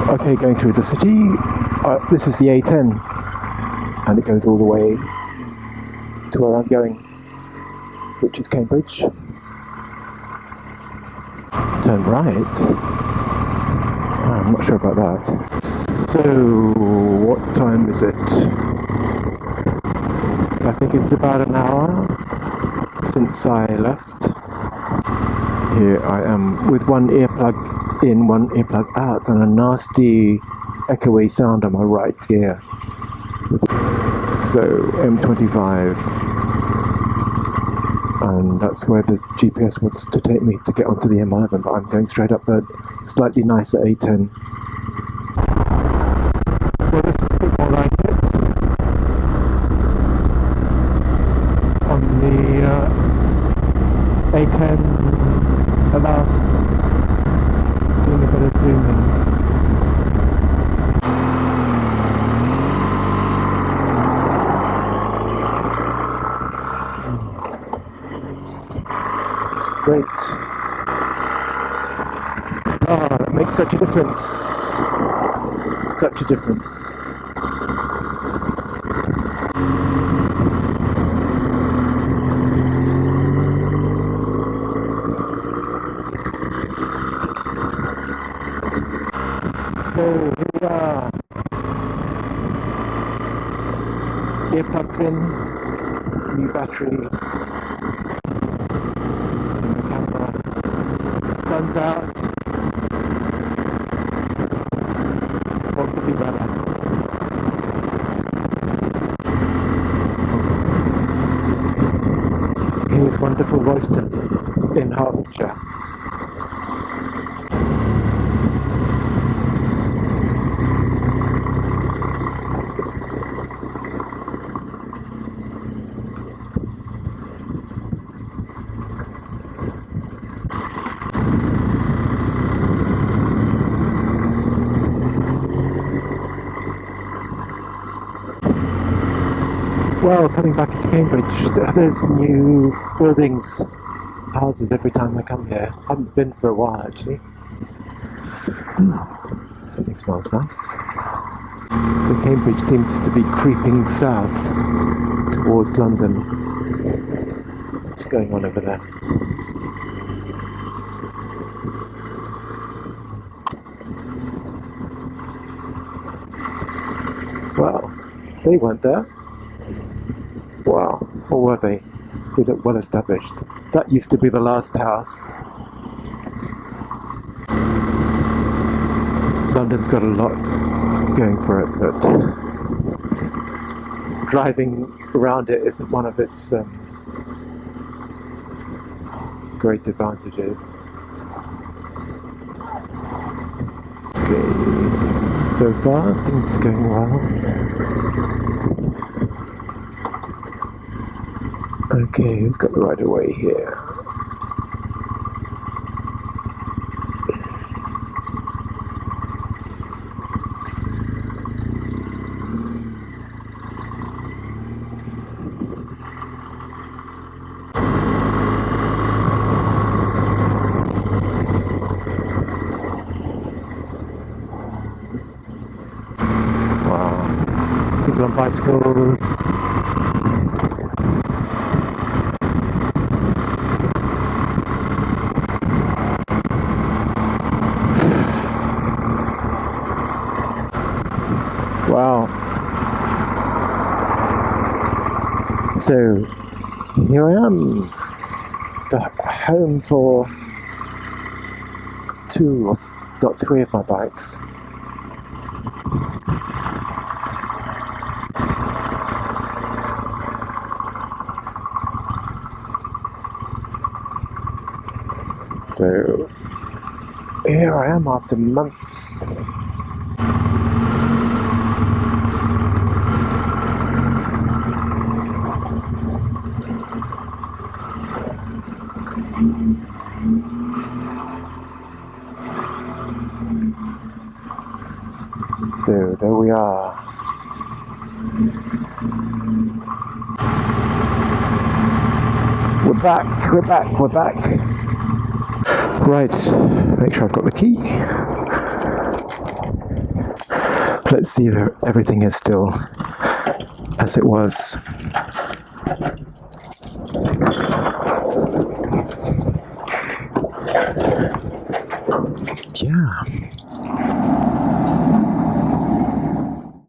Okay, going through the city. This is the A10, and it goes all the way to where I'm going, which is Cambridge. Turn right. I'm not sure about that. So, what time is it? I think it's about an hour since I left. Here I am with one earplug in, one earplug out, and a nasty echoey sound on my right ear. So M25, and that's where the GPS wants to take me to get onto the M11, but I'm going straight up the slightly nicer A10. Well, this is a bit more like it. On the A10 at last, doing a bit of zooming. Great. Oh, that makes such a difference. Such a difference. So here we are. Earplugs in, new battery. Sun's out. What could be better? Here's wonderful Royston in Hertfordshire. Well, coming back into Cambridge, there's new buildings, houses every time I come here. I haven't been for a while, actually. Something smells nice. So Cambridge seems to be creeping south towards London. What's going on over there? Well, they weren't there. Wow, or were they? They look well established. That used to be the last house. London's got a lot going for it, but driving around it isn't one of its great advantages. Okay, so far things are going well. Okay, who's got the right of way here? Wow, people on bicycles. Wow. So here I am, the home for two or three of my bikes. So here I am after months. So there we are. We're back. Right, make sure I've got the key. let's see if everything is still as it was. Yeah.